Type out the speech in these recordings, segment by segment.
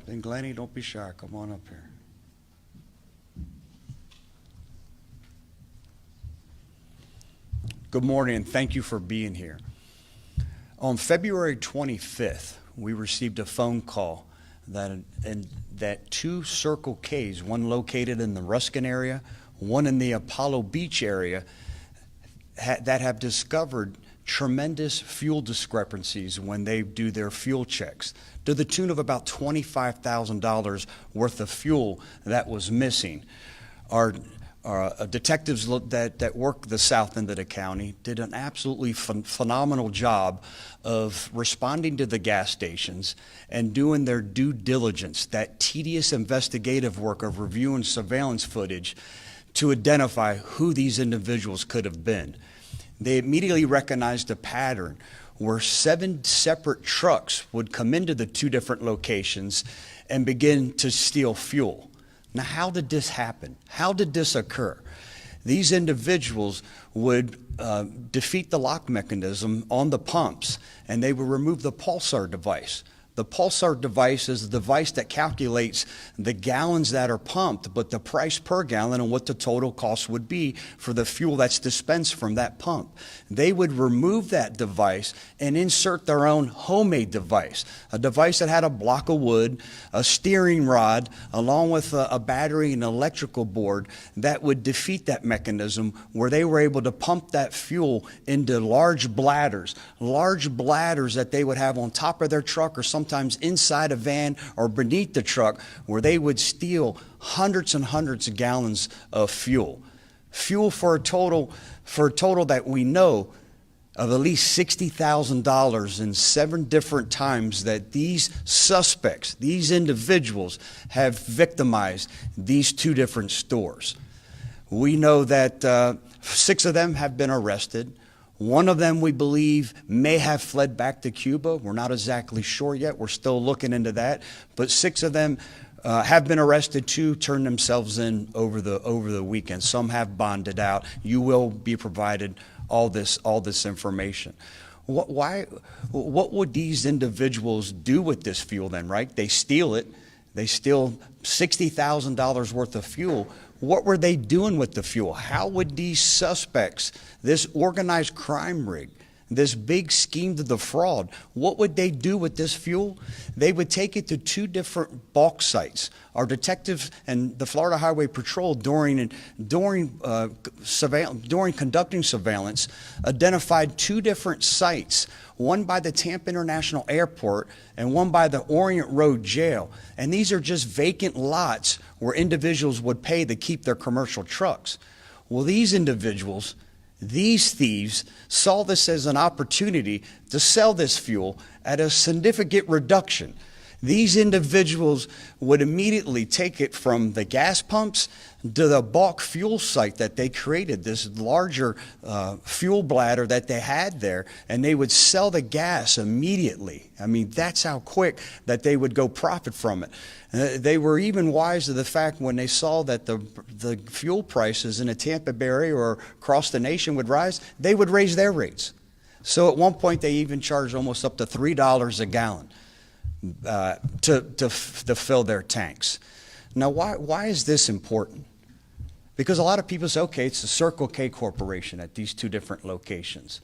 Captain Glennie, don't be shy. Come on up here. Good morning, and thank you for being here. On February 25th, we received a phone call that two Circle Ks, one located in the Ruskin area, one in the Apollo Beach area, that have discovered tremendous fuel discrepancies when they do their fuel checks, to the tune of about $25,000 worth of fuel that was missing. Our detectives that work the south end of the county did an absolutely phenomenal job of responding to the gas stations and doing their due diligence, that tedious investigative work of reviewing surveillance footage to identify who these individuals could have been. They immediately recognized a pattern where 7 separate trucks would come into the 2 different locations and begin to steal fuel. Now, how did this happen? How did this occur? These individuals would defeat the lock mechanism on the pumps, and they would remove the pulsar device. The pulsar device is the device that calculates the gallons that are pumped, but the price per gallon and what the total cost would be for the fuel that's dispensed from that pump. They would remove that device and insert their own homemade device, a device that had a block of wood, a steering rod, along with a battery and electrical board that would defeat that mechanism, where they were able to pump that fuel into large bladders that they would have on top of their truck or sometimes inside a van or beneath the truck, where they would steal hundreds and hundreds of gallons of fuel. Fuel for a total that we know of at least $60,000 in 7 different times that these suspects, these individuals, have victimized these 2 different stores. We know that 6 of them have been arrested. One of them, we believe, may have fled back to Cuba. We're not exactly sure yet. We're still looking into that. But 6 of them have been arrested. 2 turned themselves in over the weekend. Some have bonded out. You will be provided all this information. What would these individuals do with this fuel then, right? They steal it. They steal $60,000 worth of fuel. What were they doing with the fuel? How would these suspects, this organized crime ring, this big scheme to defraud, what would they do with this fuel? They would take it to 2 different bulk sites. Our detectives and the Florida Highway Patrol, during conducting surveillance, identified 2 different sites, one by the Tampa International Airport and one by the Orient Road Jail. And these are just vacant lots where individuals would pay to keep their commercial trucks. Well, these individuals, these thieves, saw this as an opportunity to sell this fuel at a significant reduction. These individuals would immediately take it from the gas pumps to the bulk fuel site that they created, this larger fuel bladder that they had there, and they would sell the gas immediately. I mean, that's how quick that they would go profit from it. They were even wise to the fact when they saw that the fuel prices in the Tampa Bay area or across the nation would rise, they would raise their rates. So at one point, they even charged almost up to $3 a gallon to fill their tanks. Now, why is this important? Because a lot of people say, okay, it's the Circle K Corporation at these 2 different locations.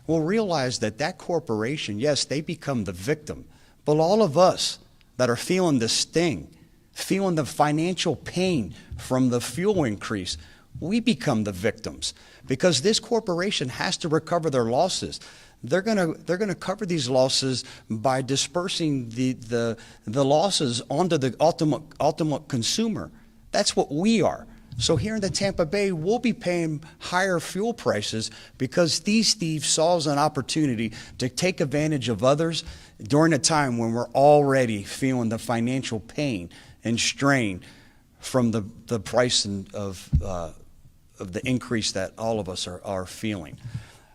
Well, realize that corporation, yes, they become the victim, but all of us that are feeling the sting, feeling the financial pain from the fuel increase, we become the victims, because this corporation has to recover their losses. They're gonna cover these losses by dispersing the losses onto the ultimate consumer. That's what we are. So here in the Tampa Bay, we'll be paying higher fuel prices because these thieves saw an opportunity to take advantage of others during a time when we're already feeling the financial pain and strain from the price of the increase that all of us are feeling.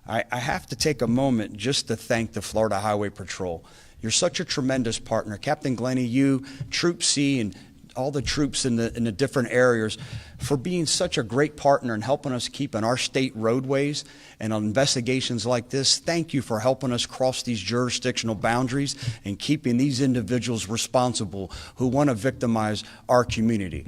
I have to take a moment just to thank the Florida Highway Patrol. You're such a tremendous partner. Captain Glennie, you, Troop C, and all the troops in the different areas for being such a great partner and helping us keep in our state roadways and on investigations like this. Thank you for helping us cross these jurisdictional boundaries and keeping these individuals responsible who want to victimize our community.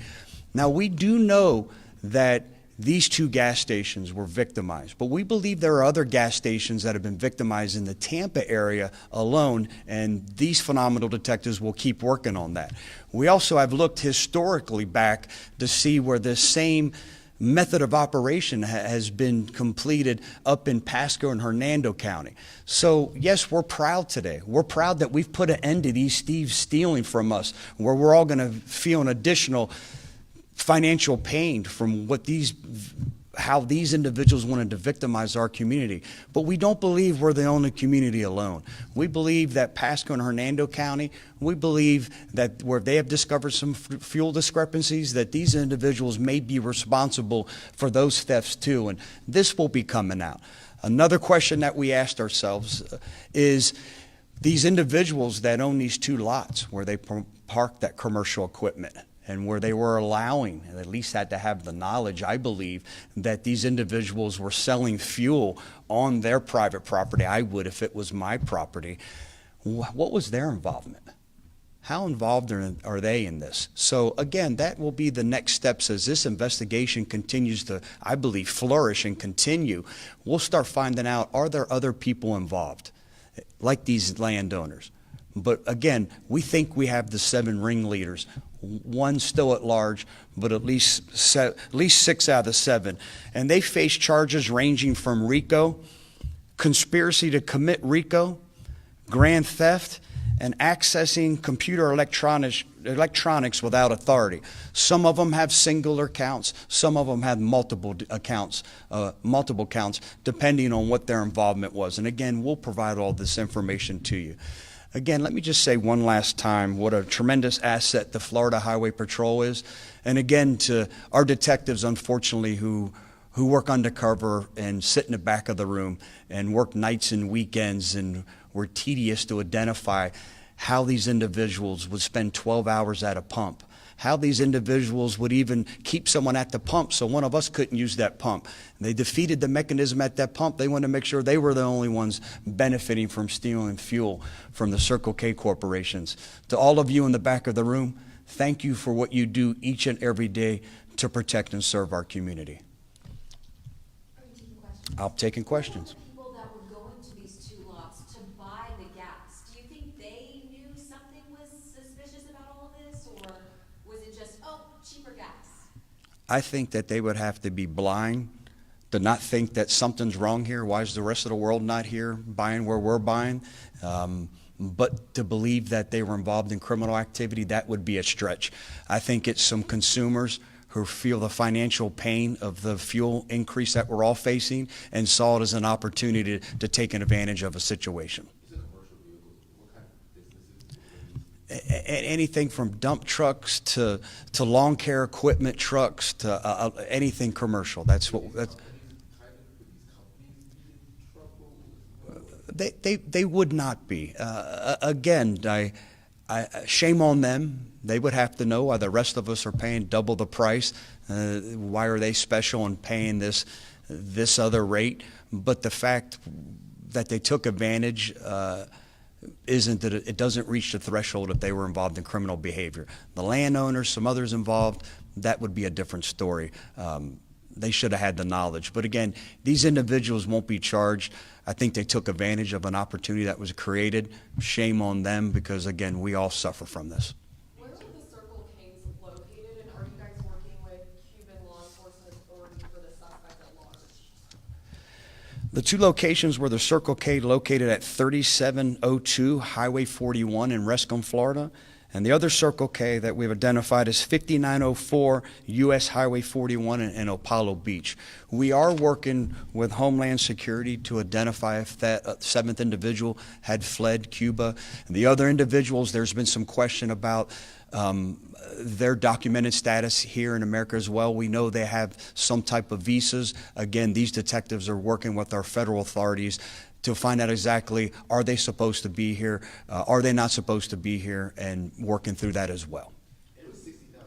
Now, we do know that these 2 gas stations were victimized, but we believe there are other gas stations that have been victimized in the Tampa area alone, and these phenomenal detectives will keep working on that. We also have looked historically back to see where this same method of operation has been completed up in Pasco and Hernando County. So yes, we're proud today. We're proud that we've put an end to these thieves stealing from us, where we're all going to feel an additional financial pain from how these individuals wanted to victimize our community. But we don't believe we're the only community alone. We believe that Pasco and Hernando County, we believe that where they have discovered some fuel discrepancies, that these individuals may be responsible for those thefts too, and this will be coming out. Another question that we asked ourselves is, these individuals that own these 2 lots where they park that commercial equipment, and where they were allowing, and at least had to have the knowledge, I believe, that these individuals were selling fuel on their private property. I would if it was my property. What was their involvement? How involved are they in this? So again, that will be the next steps as this investigation continues to, I believe, flourish and continue. We'll start finding out, are there other people involved, like these landowners? But again, we think we have the 7 ringleaders. 1 still at large, but at least 6 out of the 7. And they face charges ranging from RICO, conspiracy to commit RICO, grand theft, and accessing computer electronics without authority. Some of them have singular counts. Some of them have multiple counts, depending on what their involvement was. And again, we'll provide all this information to you. Again, let me just say one last time what a tremendous asset the Florida Highway Patrol is. And again, to our detectives, unfortunately, who work undercover and sit in the back of the room and work nights and weekends and were tedious to identify how these individuals would spend 12 hours at a pump, how these individuals would even keep someone at the pump so one of us couldn't use that pump. They defeated the mechanism at that pump. They wanted to make sure they were the only ones benefiting from stealing fuel from the Circle K corporations. To all of you in the back of the room, thank you for what you do each and every day to protect and serve our community. Are you taking questions? I'm taking questions. People that were going to these 2 lots to buy the gas, do you think they knew something was suspicious about all of this, or was it just, oh, cheaper gas? I think that they would have to be blind to not think that something's wrong here. Why is the rest of the world not here buying where we're buying? But to believe that they were involved in criminal activity, that would be a stretch. I think it's some consumers who feel the financial pain of the fuel increase that we're all facing and saw it as an opportunity to take advantage of a situation. Anything from dump trucks to lawn care equipment trucks to anything commercial. That's what. They would not be. Again, shame on them. They would have to know why the rest of us are paying double the price. Why are they special and paying this other rate? But the fact that they took advantage isn't that it doesn't reach the threshold if they were involved in criminal behavior. The landowners, some others involved, that would be a different story. They should have had the knowledge. But again, these individuals won't be charged. I think they took advantage of an opportunity that was created. Shame on them, because again, we all suffer from this. Where are the Circle K's located, and are you guys working with Cuban law enforcement authority for the suspect at large? The 2 locations were the Circle K located at 3702 Highway 41 in Rescomb, Florida, and the other Circle K that we've identified is 5904 US Highway 41 in Apollo Beach. We are working with Homeland Security to identify if that 7th individual had fled Cuba. And the other individuals, there's been some question about their documented status here in America as well. We know they have some type of visas. Again, these detectives are working with our federal authorities to find out exactly, are they supposed to be here, are they not supposed to be here, and working through that as well. It was $60,000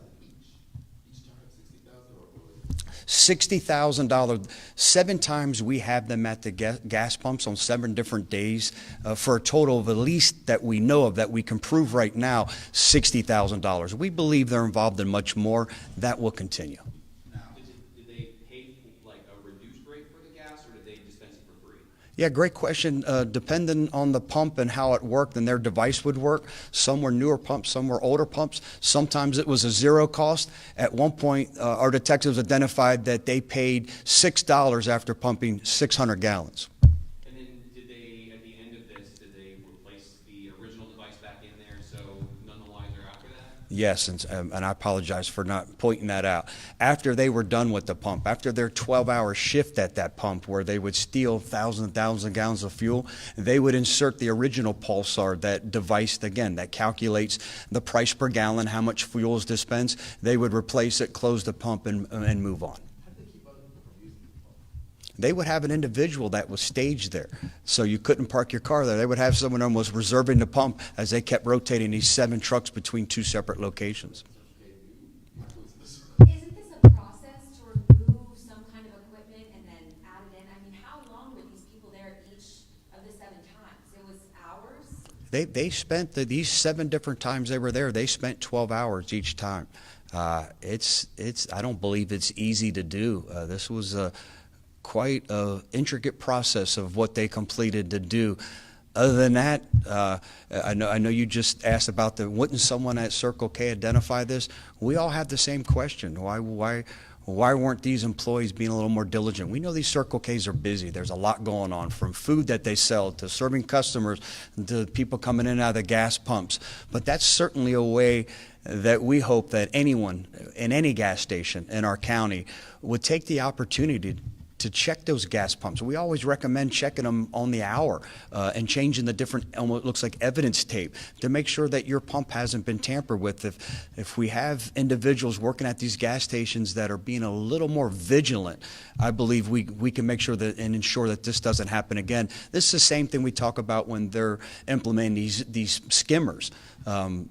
$60,000. 7 times we have them at the gas pumps on 7 different days for a total of, at least that we know of, that we can prove right now, $60,000. We believe they're involved in much more. That will continue. Now, did they pay like a reduced rate for the gas, or did they dispense it for free? Yeah, great question. Depending on the pump and how it worked and their device would work, some were newer pumps, some were older pumps. Sometimes it was a zero cost. At one point, our detectives identified that they paid $6 after pumping 600 gallons. And then did they, at the end of this, did they replace the original device back in there, so none the wiser after that? Yes, and I apologize for not pointing that out. After they were done with the pump, after their 12-hour shift at that pump where they would steal thousands and thousands of gallons of fuel, they would insert the original pulsar, that device, again, that calculates the price per gallon, how much fuel is dispensed. They would replace it, close the pump, and move on. They would have an individual that was staged there, so you couldn't park your car there. They would have someone almost reserving the pump as they kept rotating these 7 trucks between 2 separate locations. Isn't this a process to remove some kind of equipment and then add it in? I mean, how long were these people there each of the 7 times? It was hours? They spent these 7 different times they were there. They spent 12 hours each time. I don't believe it's easy to do. This was quite an intricate process of what they completed to do. Other than that, I know you just asked about wouldn't someone at Circle K identify this? We all have the same question. Why weren't these employees being a little more diligent? We know these Circle Ks are busy. There's a lot going on, from food that they sell to serving customers to people coming in and out of the gas pumps. But that's certainly a way that we hope that anyone in any gas station in our county would take the opportunity to check those gas pumps. We always recommend checking them on the hour and changing the different, almost looks like evidence tape, to make sure that your pump hasn't been tampered with. If we have individuals working at these gas stations that are being a little more vigilant, I believe we can make sure that and ensure that this doesn't happen again. This is the same thing we talk about when they're implementing these skimmers.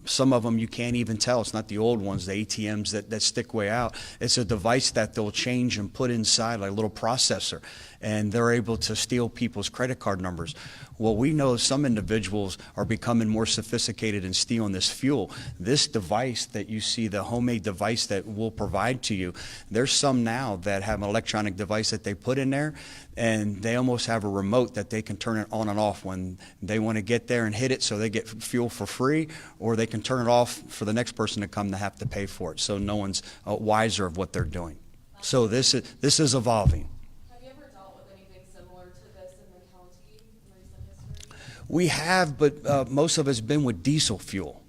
Some of them you can't even tell. It's not the old ones, the ATMs that stick way out. It's a device that they'll change and put inside, like a little processor, and they're able to steal people's credit card numbers. Well, we know some individuals are becoming more sophisticated in stealing this fuel. This device that you see, the homemade device that we'll provide to you, there's some now that have an electronic device that they put in there, and they almost have a remote that they can turn it on and off when they want to get there and hit it, so they get fuel for free, or they can turn it off for the next person to come to have to pay for it, so no one's wiser of what they're doing. So this is evolving. Have you ever dealt with anything similar to this in the county in recent history? We have, but most of it's been with diesel fuel.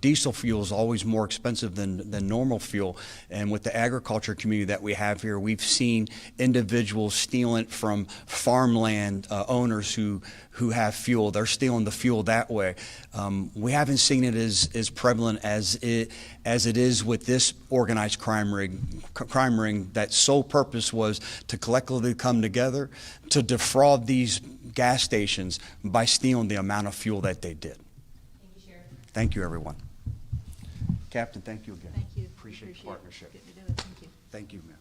Diesel fuel is always more expensive than normal fuel, and with the agriculture community that we have here, we've seen individuals stealing from farmland owners who have fuel. They're stealing the fuel that way. We haven't seen it as prevalent as it is with this organized crime ring that sole purpose was to collectively come together to defraud these gas stations by stealing the amount of fuel that they did. Thank you, everyone. Captain, thank you again. Thank you. Appreciate the partnership. Getting to do it. Thank you. Thank you, ma'am.